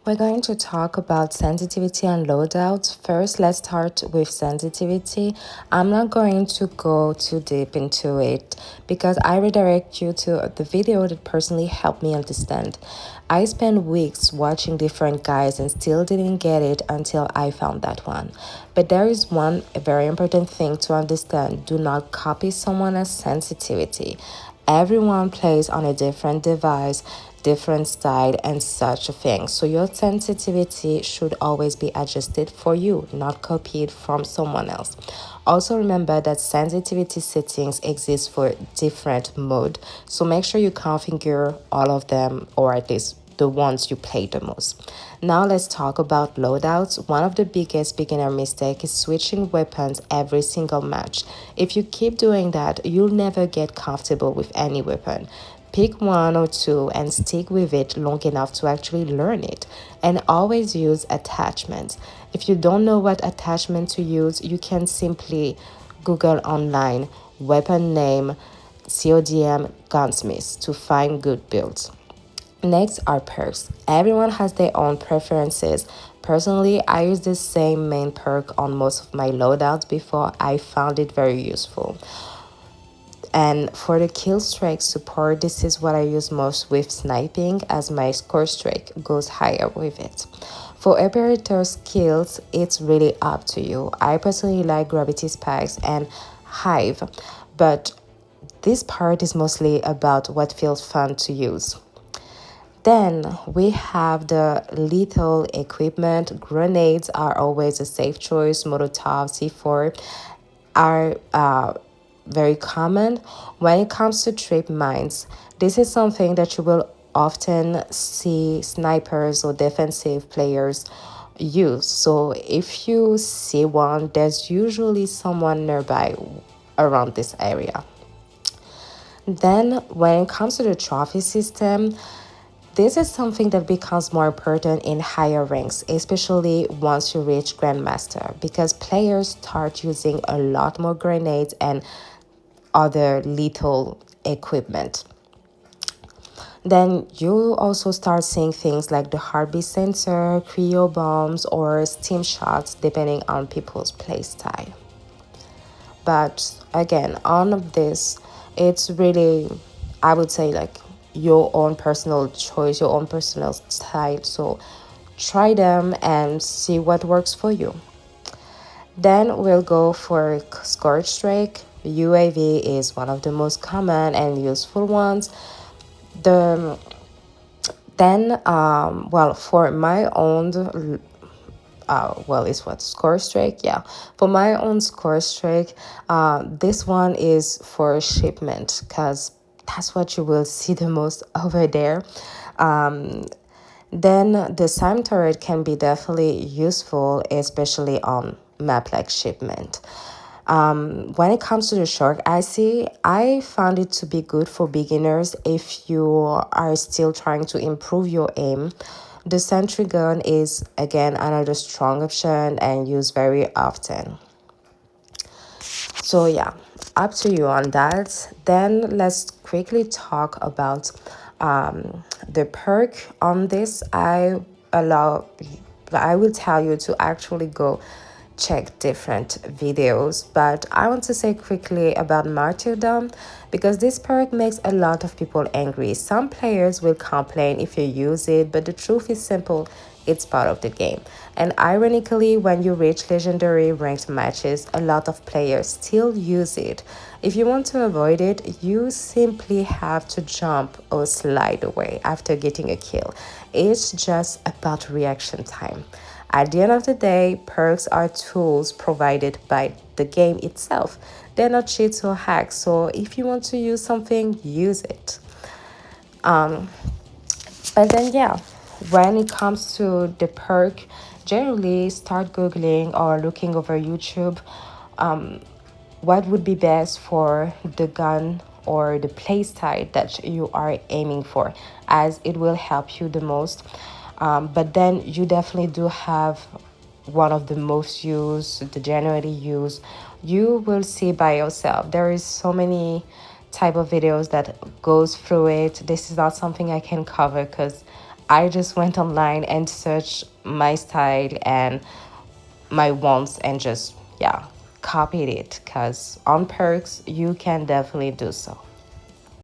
We're going to talk about sensitivity and loadouts. First, let's start with sensitivity. I'm not going to go too deep into it because I redirect you to the video that personally helped me understand. I spent weeks watching different guys and still didn't get it until I found that one. But there is one very important thing to understand. Do not copy someone else's sensitivity. Everyone plays on a different device, different style, and such a thing. So your sensitivity should always be adjusted for you, not copied from someone else. Also remember that sensitivity settings exist for different mode. So make sure you configure all of them, or at least the ones you play the most. Now let's talk about loadouts. One of the biggest beginner mistakes is switching weapons every single match. If you keep doing that, you'll never get comfortable with any weapon. Pick one or two and stick with it long enough to actually learn it. And always use attachments. If you don't know what attachment to use, you can simply Google online weapon name CODM gunsmith to find good builds. Next are perks. Everyone has their own preferences. Personally, I use the same main perk on most of my loadouts before I found it very useful. And for the kill streak support, this is what I use most with sniping, as my score streak goes higher with it. For operator skills, it's really up to you. I personally like gravity spikes and hive, but this part is mostly about what feels fun to use. Then we have the lethal equipment. Grenades are always a safe choice. Molotov, C4 are very common. When it comes to trip mines, this is something that you will often see snipers or defensive players use. So if you see one, there's usually someone nearby around this area. Then when it comes to the trophy system, this is something that becomes more important in higher ranks, especially once you reach Grandmaster, because players start using a lot more grenades and other lethal equipment. Then you also start seeing things like the heartbeat sensor, cryo bombs, or steam shots, depending on people's playstyle. But again, on this, it's really, I would say, like your own personal choice, your own personal style. So try them and see what works for you. Then we'll go for Scorch Strike. UAV is one of the most common and useful ones. The well, for my own it's what score streak, yeah, for my own score streak, this one is for shipment because that's what you will see the most over there. Then the SIM turret can be definitely useful, especially on map like shipment. When it comes to the shark IC, I found it to be good for beginners if you are still trying to improve your aim. The sentry gun is again another strong option and used very often. So yeah, up to you on that. Then let's quickly talk about the perk on this. I will tell you to actually go check different videos, but I want to say quickly about martyrdom because this perk makes a lot of people angry. Some players will complain if you use it, but the truth is simple: it's part of the game. And ironically, when you reach legendary ranked matches, a lot of players still use it. If you want to avoid it, you simply have to jump or slide away after getting a kill. It's just about reaction time. At the end of the day, perks are tools provided by the game itself. They're not cheats or hacks, so if you want to use something, use it. But then, yeah, when it comes to the perk, generally start Googling or looking over YouTube what would be best for the gun or the playstyle that you are aiming for, as it will help you the most. But then you definitely do have one of the most used, the generally used. You will see by yourself. There is so many type of videos that goes through it. This is not something I can cover because I just went online and searched my style and my wants and just, yeah, copied it. Because on Perks, you can definitely do so.